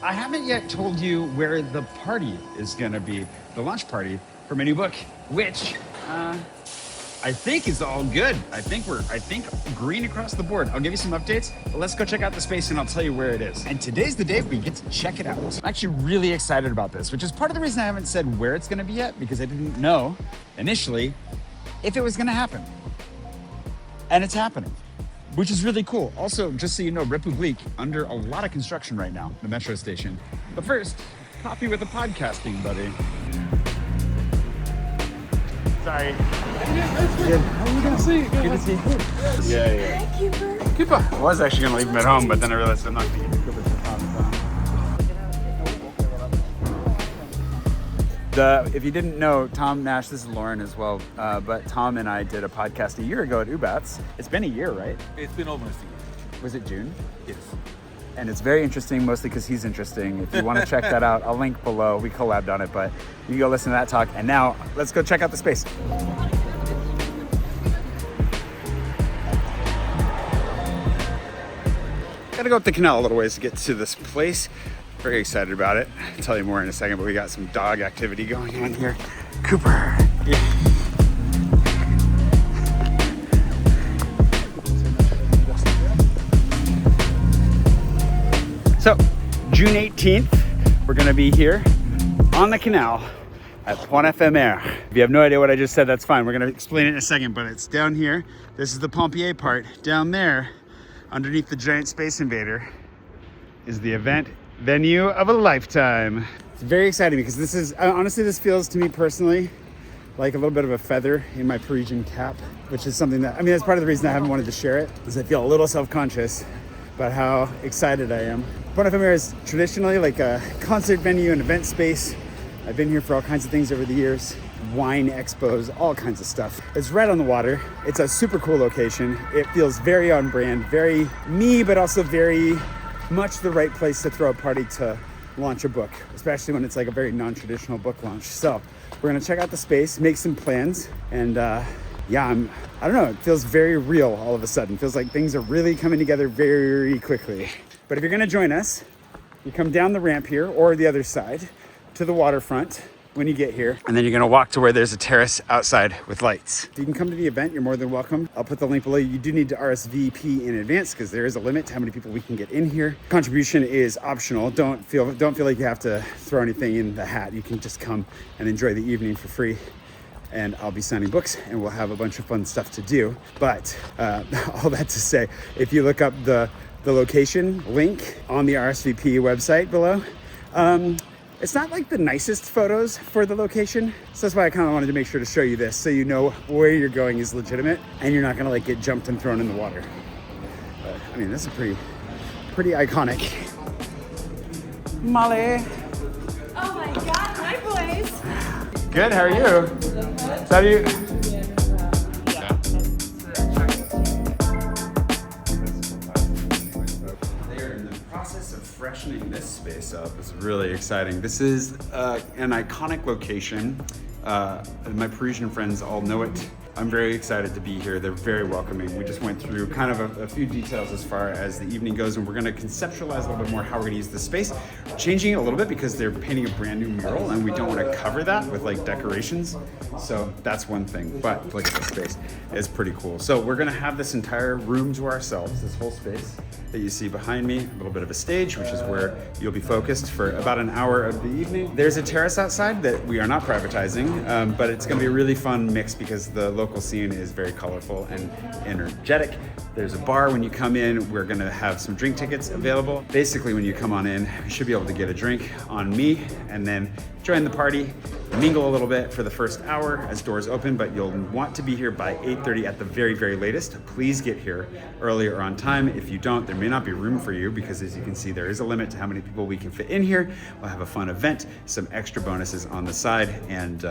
I haven't yet told you where the party is gonna be, the launch party for my new book, which I think is all good. I think green across the board. I'll give you some updates, but let's go check out the space and I'll tell you where it is. And today's the day we get to check it out. I'm actually really excited about this, which is part of the reason I haven't said where it's gonna be yet, because I didn't know initially if it was gonna happen. And it's happening, which is really cool. Also, just so you know, Republique under a lot of construction right now, the metro station. But first, coffee with a podcasting buddy. Sorry. Good. How are you gonna see? Good to see you. Yeah. Hi, Cooper. Cooper. I was actually gonna leave him at home, but then I realized I'm not gonna get Cooper to Tom. If you didn't know, Tom Nash, this is Lauren as well, but Tom and I did a podcast a year ago at Ubats. It's been a year, right? It's been almost a year. Was it June? Yes. And it's very interesting, mostly because he's interesting. If you want to check that out, I'll link below. We collabed on it, but you can go listen to that talk. And now, let's go check out the space. Gotta go up the canal a little ways to get to this place. Very excited about it. I'll tell you more in a second, but we got some dog activity going on here. Cooper. Yeah. So, June 18th, we're gonna be here on the canal at Point Ephemer. If you have no idea what I just said, that's fine. We're gonna explain it in a second, but it's down here. This is the Pompier part. Down there, underneath the giant Space Invader, is the event venue of a lifetime. It's very exciting because this is, honestly, this feels to me personally like a little bit of a feather in my Parisian cap, which is something that, I mean, that's part of the reason I haven't wanted to share it, is I feel a little self-conscious about how excited I am. Point Ephemer is traditionally like a concert venue and event space. I've been here for all kinds of things over the years. Wine expos, all kinds of stuff. It's right on the water. It's a super cool location. It feels very on brand, very me, but also very much the right place to throw a party to launch a book, especially when it's like a very non-traditional book launch. So we're gonna check out the space, make some plans, and yeah, I don't know, it feels very real all of a sudden. It feels like things are really coming together very quickly. But if you're gonna join us, you come down the ramp here or the other side to the waterfront when you get here. And then you're gonna walk to where there's a terrace outside with lights. You can come to the event, you're more than welcome. I'll put the link below. You do need to RSVP in advance because there is a limit to how many people we can get in here. Contribution is optional. Don't feel like you have to throw anything in the hat. You can just come and enjoy the evening for free. And I'll be signing books and we'll have a bunch of fun stuff to do. But all that to say, if you look up the location link on the RSVP website below, it's not like the nicest photos for the location. So that's why I kind of wanted to make sure to show you this so you know where you're going is legitimate and you're not gonna like get jumped and thrown in the water. But I mean, this is pretty iconic. Molly. Oh my God, hi boys. Good, how are you? How do you? They're in the process of freshening this space up. It's really exciting. This is an iconic location. My Parisian friends all know it. I'm very excited to be here. They're very welcoming. We just went through kind of a few details as far as the evening goes, and we're gonna conceptualize a little bit more how we're gonna use the space. Changing it a little bit because they're painting a brand new mural and we don't wanna cover that with like decorations. So that's one thing, but look at the space. It's pretty cool. So we're gonna have this entire room to ourselves, this whole space that you see behind me, a little bit of a stage, which is where you'll be focused for about an hour of the evening. There's a terrace outside that we are not privatizing, but it's gonna be a really fun mix because the local scene is very colorful and energetic. There's a bar when you come in. We're gonna have some drink tickets available. Basically, when you come on in, you should be able to get a drink on me and then join the party, mingle a little bit for the first hour as doors open, but you'll want to be here by 8:30 at the very latest. Please get here earlier on time. If you don't, there may not be room for you because as you can see, there is a limit to how many people we can fit in here. We'll have a fun event, some extra bonuses on the side, and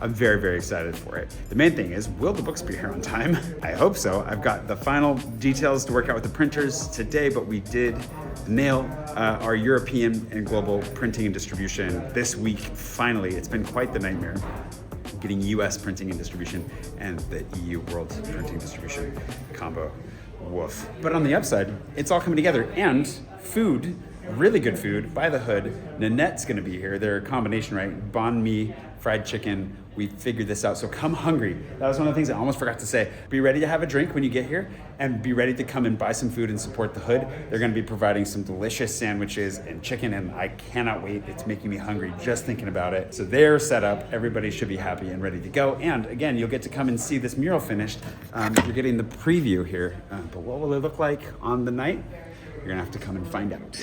I'm very excited for it. The main thing is, will the books be here on time? I hope so. I've got the final details to work out with the printers today, but we did nail our European and global printing and distribution this week. Finally, it's been quite the nightmare getting US printing and distribution and the EU world printing and distribution combo. Woof. But on the upside, it's all coming together, and food really good food by the hood. Nanette's gonna be here. They're a combination, right? Banh mi, fried chicken. We figured this out, so come hungry. That was one of the things I almost forgot to say. Be ready to have a drink when you get here, and be ready to come and buy some food and support the hood. They're gonna be providing some delicious sandwiches and chicken, and I cannot wait. It's making me hungry just thinking about it. So they're set up. Everybody should be happy and ready to go. And again, you'll get to come and see this mural finished. You're getting the preview here, but what will it look like on the night? You're gonna have to come and find out.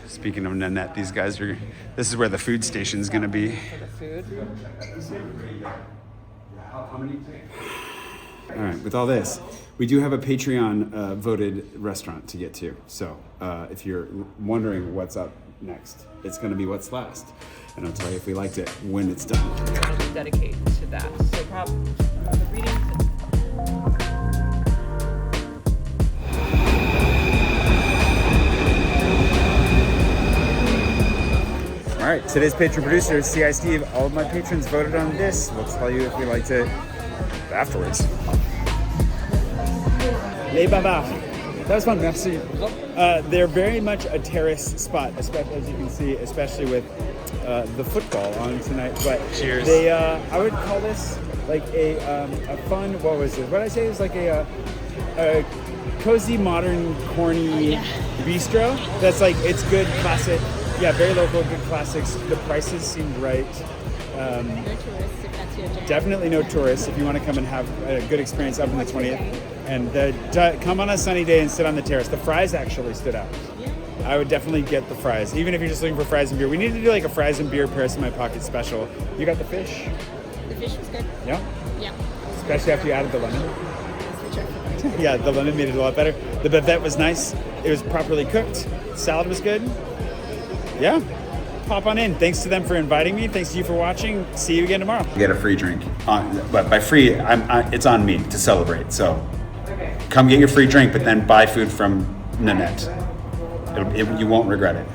Speaking of Nanette, these guys are, this is where the food station is gonna be. Food. All right, with all this, we do have a Patreon voted restaurant to get to. So if you're wondering what's up next, it's gonna be what's last. And I'll tell you if we liked it when it's done. I'll dedicate to that. So probably the reading. All right, today's patron producer is CI Steve. All of my patrons voted on this. We'll tell you if we liked it afterwards. Les Bavards. That was fun, merci. They're very much a terrace spot, especially as you can see, especially with the football on tonight. But cheers. They, I would call this like a fun. What was it? What did I say? It was like a cozy, modern, corny bistro. That's like it's good, classic. Yeah, very local, good classics. The prices seemed right. No tourists if that's your jam. Definitely no tourists if you want to come and have a good experience up on the 20th. And come on a sunny day and sit on the terrace. The fries actually stood out. Yeah. I would definitely get the fries, even if you're just looking for fries and beer. We need to do like a fries and beer Paris in my pocket special. You got the fish? The fish was good. Yeah? Yeah. Especially after you added the lemon. That's the trick. Yeah, the lemon made it a lot better. The bavette was nice. It was properly cooked. Salad was good. Yeah, pop on in. Thanks to them for inviting me. Thanks to you for watching. See you again tomorrow. Get a free drink. But by free, it's on me to celebrate. So come get your free drink, but then buy food from Nanette. You won't regret it.